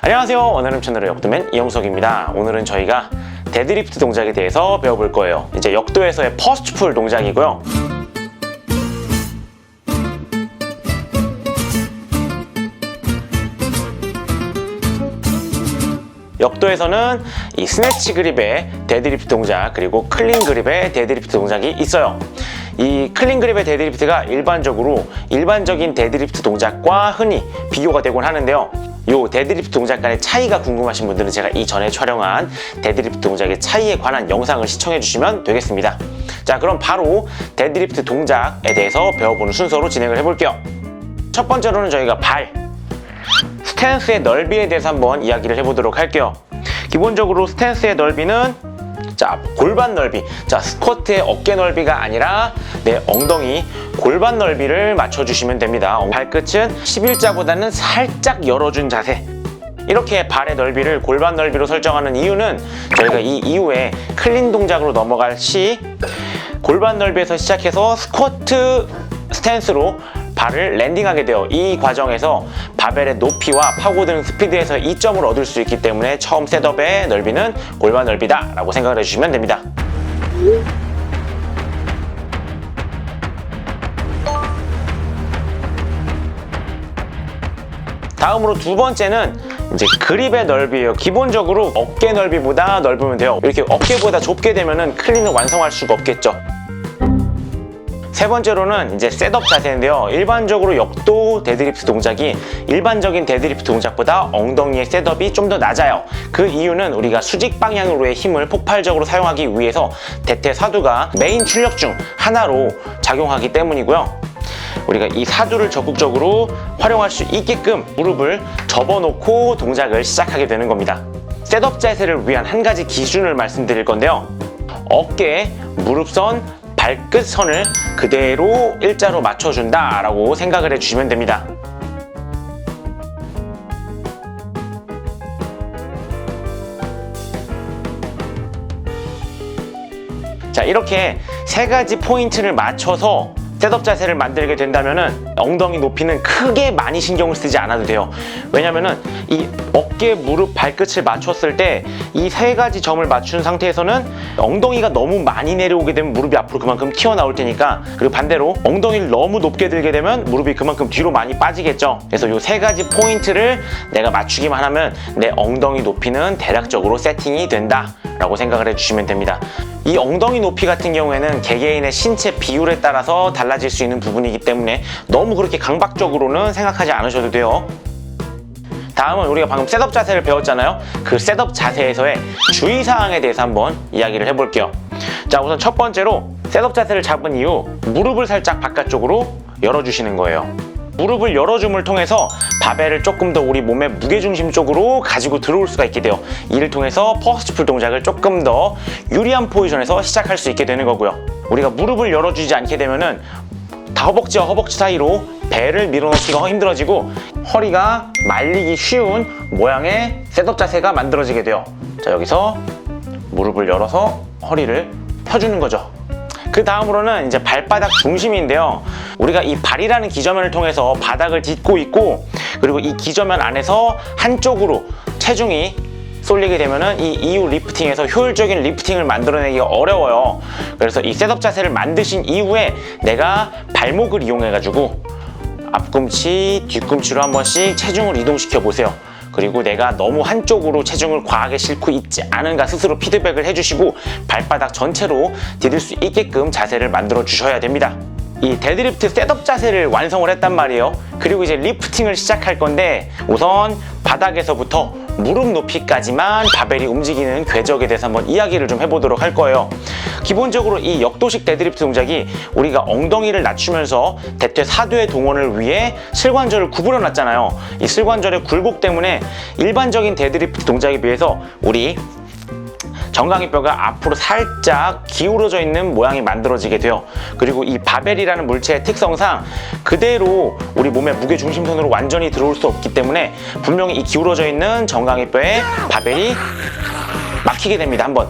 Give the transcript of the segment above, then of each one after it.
안녕하세요. 원활음 채널의 역도맨 이영석입니다. 오늘은 저희가 데드리프트 동작에 대해서 배워볼 거예요. 이제 역도에서의 퍼스트 풀 동작이고요. 역도에서는 이 스네치 그립의 데드리프트 동작 그리고 클린 그립의 데드리프트 동작이 있어요. 이 클린 그립의 데드리프트가 일반적인 데드리프트 동작과 흔히 비교가 되곤 하는데요. 이 데드리프트 동작 간의 차이가 궁금하신 분들은 제가 이전에 촬영한 데드리프트 동작의 차이에 관한 영상을 시청해 주시면 되겠습니다. 자, 그럼 바로 데드리프트 동작에 대해서 배워보는 순서로 진행을 해볼게요. 첫 번째로는 저희가 스탠스의 넓이에 대해서 한번 이야기를 해보도록 할게요. 기본적으로 스탠스의 넓이는 골반 넓이. 스쿼트의 어깨 넓이가 아니라 내 엉덩이 골반 넓이를 맞춰주시면 됩니다. 발끝은 11자보다는 살짝 열어준 자세. 이렇게 발의 넓이를 골반 넓이로 설정하는 이유는 저희가 이 이후에 클린 동작으로 넘어갈 시 골반 넓이에서 시작해서 스쿼트 스탠스로 발을 랜딩하게 돼요. 이 과정에서 바벨의 높이와 파고드는 스피드에서 이점을 얻을 수 있기 때문에 처음 셋업의 넓이는 골반 넓이다 라고 생각을 해주시면 됩니다. 다음으로 두 번째는 이제 그립의 넓이에요. 기본적으로 어깨 넓이보다 넓으면 돼요. 이렇게 어깨보다 좁게 되면은 클린을 완성할 수가 없겠죠. 세 번째로는 이제 셋업 자세인데요. 일반적으로 역도 데드리프트 동작이 일반적인 데드리프트 동작보다 엉덩이의 셋업이 좀 더 낮아요. 그 이유는 우리가 수직 방향으로의 힘을 폭발적으로 사용하기 위해서 대퇴사두가 메인 출력 중 하나로 작용하기 때문이고요. 우리가 이 사두를 적극적으로 활용할 수 있게끔 무릎을 접어놓고 동작을 시작하게 되는 겁니다. 셋업 자세를 위한 한 가지 기준을 말씀드릴 건데요. 어깨, 무릎선, 발끝선을 그대로 일자로 맞춰준다 라고 생각을 해주시면 됩니다. 자, 이렇게 세 가지 포인트를 맞춰서 셋업 자세를 만들게 된다면은 엉덩이 높이는 크게 많이 신경을 쓰지 않아도 돼요. 왜냐면은 이 어깨, 무릎, 발끝을 맞췄을 때 이 세 가지 점을 맞춘 상태에서는 엉덩이가 너무 많이 내려오게 되면 무릎이 앞으로 그만큼 튀어나올 테니까, 그리고 반대로 엉덩이를 너무 높게 들게 되면 무릎이 그만큼 뒤로 많이 빠지겠죠. 그래서 이 세 가지 포인트를 내가 맞추기만 하면 내 엉덩이 높이는 대략적으로 세팅이 된다 라고 생각을 해주시면 됩니다. 이 엉덩이 높이 같은 경우에는 개개인의 신체 비율에 따라서 달라질 수 있는 부분이기 때문에 너무 그렇게 강박적으로는 생각하지 않으셔도 돼요. 다음은 우리가 방금 셋업 자세를 배웠잖아요. 그 셋업 자세에서의 주의사항에 대해서 한번 이야기를 해볼게요. 자, 우선 첫 번째로 셋업 자세를 잡은 이후 무릎을 살짝 바깥쪽으로 열어주시는 거예요. 무릎을 열어줌을 통해서 바벨을 조금 더 우리 몸의 무게중심 쪽으로 가지고 들어올 수가 있게 돼요. 이를 통해서 퍼스트 풀 동작을 조금 더 유리한 포지션에서 시작할 수 있게 되는 거고요. 우리가 무릎을 열어주지 않게 되면은 허벅지와 허벅지 사이로 배를 밀어넣기가 힘들어지고 허리가 말리기 쉬운 모양의 셋업 자세가 만들어지게 돼요. 자, 여기서 무릎을 열어서 허리를 펴주는 거죠. 그 다음으로는 이제 발바닥 중심인데요. 우리가 이 발이라는 기저면을 통해서 바닥을 딛고 있고, 그리고 이 기저면 안에서 한쪽으로 체중이 쏠리게 되면은 이 이후 리프팅에서 효율적인 리프팅을 만들어내기가 어려워요. 그래서 이 셋업 자세를 만드신 이후에 내가 발목을 이용해가지고 앞꿈치, 뒤꿈치로 한 번씩 체중을 이동시켜 보세요. 그리고 내가 너무 한쪽으로 체중을 과하게 싣고 있지 않은가 스스로 피드백을 해주시고 발바닥 전체로 디딜 수 있게끔 자세를 만들어 주셔야 됩니다. 이 데드리프트 셋업 자세를 완성을 했단 말이에요. 그리고 이제 리프팅을 시작할 건데, 우선 바닥에서부터 무릎 높이까지만 바벨이 움직이는 궤적에 대해서 한번 이야기를 좀 해보도록 할 거예요. 기본적으로 이 역도식 데드리프트 동작이 우리가 엉덩이를 낮추면서 대퇴사두의 동원을 위해 슬관절을 구부려 놨잖아요. 이 슬관절의 굴곡 때문에 일반적인 데드리프트 동작에 비해서 우리 정강이뼈가 앞으로 살짝 기울어져 있는 모양이 만들어지게 돼요. 그리고 이 바벨이라는 물체의 특성상 그대로 우리 몸의 무게중심선으로 완전히 들어올 수 없기 때문에 분명히 이 기울어져 있는 정강이뼈에 바벨이 막히게 됩니다. 한번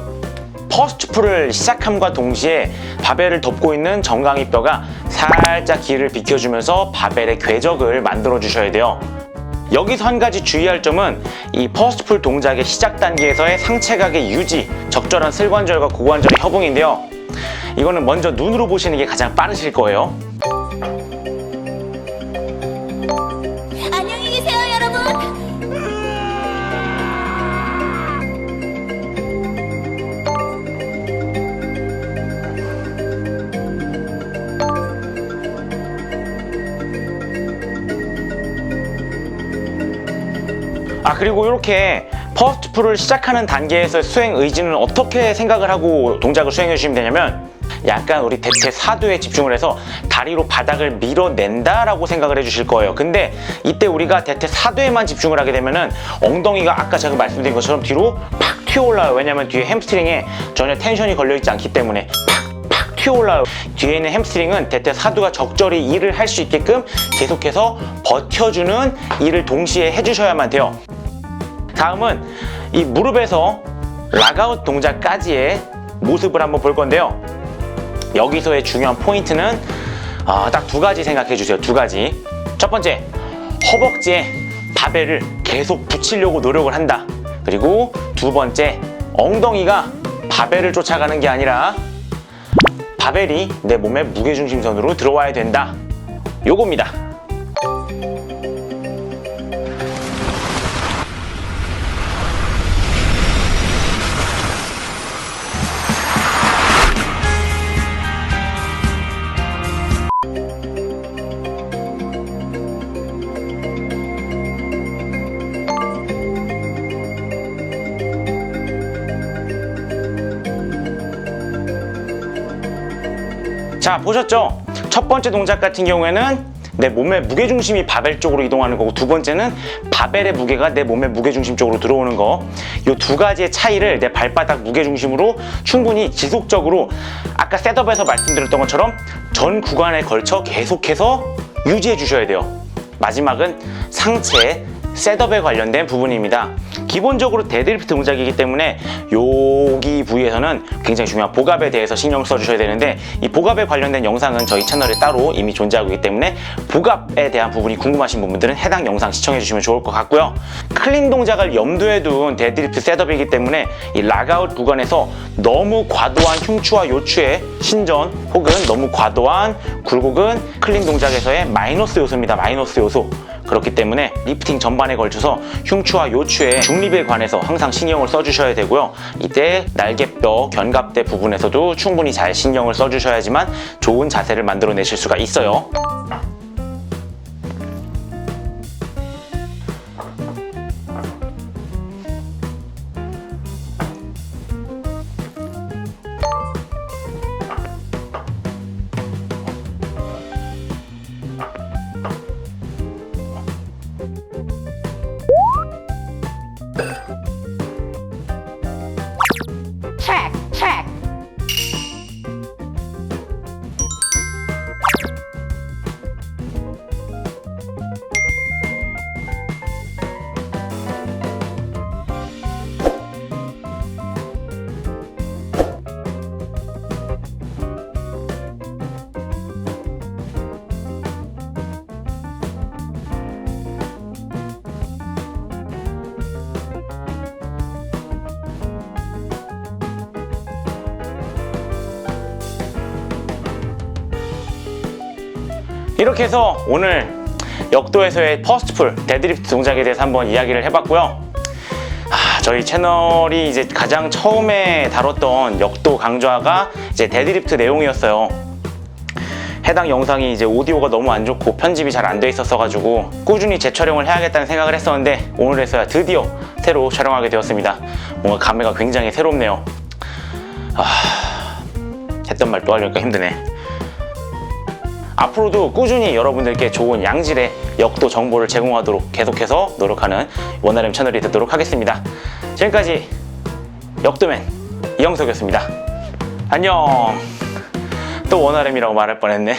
퍼스트 풀을 시작함과 동시에 바벨을 덮고 있는 정강이뼈가 살짝 길을 비켜주면서 바벨의 궤적을 만들어 주셔야 돼요. 여기서 한 가지 주의할 점은 이 퍼스트풀 동작의 시작 단계에서의 상체각의 유지, 적절한 슬관절과 고관절의 협응인데요. 이거는 먼저 눈으로 보시는 게 가장 빠르실 거예요. 안녕히 계세요, 여러분. 그리고 이렇게 퍼스트풀을 시작하는 단계에서 수행 의지는 어떻게 생각을 하고 동작을 수행해 주시면 되냐면, 약간 우리 대퇴 사두에 집중을 해서 다리로 바닥을 밀어낸다 라고 생각을 해 주실 거예요. 근데 이때 우리가 대퇴 사두에만 집중을 하게 되면은 엉덩이가 아까 제가 말씀드린 것처럼 뒤로 팍 튀어올라요. 왜냐면 뒤에 햄스트링에 전혀 텐션이 걸려 있지 않기 때문에 팍 튀어올라요. 뒤에 있는 햄스트링은 대퇴 사두가 적절히 일을 할 수 있게끔 계속해서 버텨주는 일을 동시에 해주셔야만 돼요. 다음은 이 무릎에서 락아웃 동작까지의 모습을 한번 볼 건데요. 여기서의 중요한 포인트는 딱 두 가지 생각해 주세요. 두 가지. 첫 번째, 허벅지에 바벨을 계속 붙이려고 노력을 한다. 그리고 두 번째, 엉덩이가 바벨을 쫓아가는 게 아니라 바벨이 내 몸의 무게중심선으로 들어와야 된다. 요겁니다. 자, 보셨죠? 첫 번째 동작 같은 경우에는 내 몸의 무게중심이 바벨 쪽으로 이동하는 거고, 두 번째는 바벨의 무게가 내 몸의 무게중심 쪽으로 들어오는 거. 이 두 가지의 차이를 내 발바닥 무게중심으로 충분히 지속적으로 아까 셋업에서 말씀드렸던 것처럼 전 구간에 걸쳐 계속해서 유지해 주셔야 돼요. 마지막은 상체 셋업에 관련된 부분입니다. 기본적으로 데드리프트 동작이기 때문에 여기 부위에서는 굉장히 중요한 복압에 대해서 신경을 써주셔야 되는데, 이 복압에 관련된 영상은 저희 채널에 따로 이미 존재하고 있기 때문에 복압에 대한 부분이 궁금하신 분들은 해당 영상 시청해 주시면 좋을 것 같고요. 클린 동작을 염두에 둔 데드리프트 셋업이기 때문에 이 락아웃 구간에서 너무 과도한 흉추와 요추의 신전 혹은 너무 과도한 굴곡은 클린 동작에서의 마이너스 요소입니다. 마이너스 요소. 그렇기 때문에 리프팅 전반에 걸쳐서 흉추와 요추의 중립에 관해서 항상 신경을 써주셔야 되고요. 이때 날개뼈, 견갑대 부분에서도 충분히 잘 신경을 써주셔야지만 좋은 자세를 만들어내실 수가 있어요. Track. 이렇게 해서 오늘 역도에서의 퍼스트풀 데드리프트 동작에 대해서 한번 이야기를 해봤고요. 저희 채널이 이제 가장 처음에 다뤘던 역도 강좌가 이제 데드리프트 내용이었어요. 해당 영상이 이제 오디오가 너무 안 좋고 편집이 잘 안 돼 있었어 가지고 꾸준히 재촬영을 해야겠다는 생각을 했었는데, 오늘에서야 드디어 새로 촬영하게 되었습니다. 뭔가 감회가 굉장히 새롭네요. 했던 말 또 하려니까 힘드네. 앞으로도 꾸준히 여러분들께 좋은 양질의 역도 정보를 제공하도록 계속해서 노력하는 원RM 채널이 되도록 하겠습니다. 지금까지 역도맨 이영석이었습니다. 안녕. 또 원RM이라고 말할 뻔했네.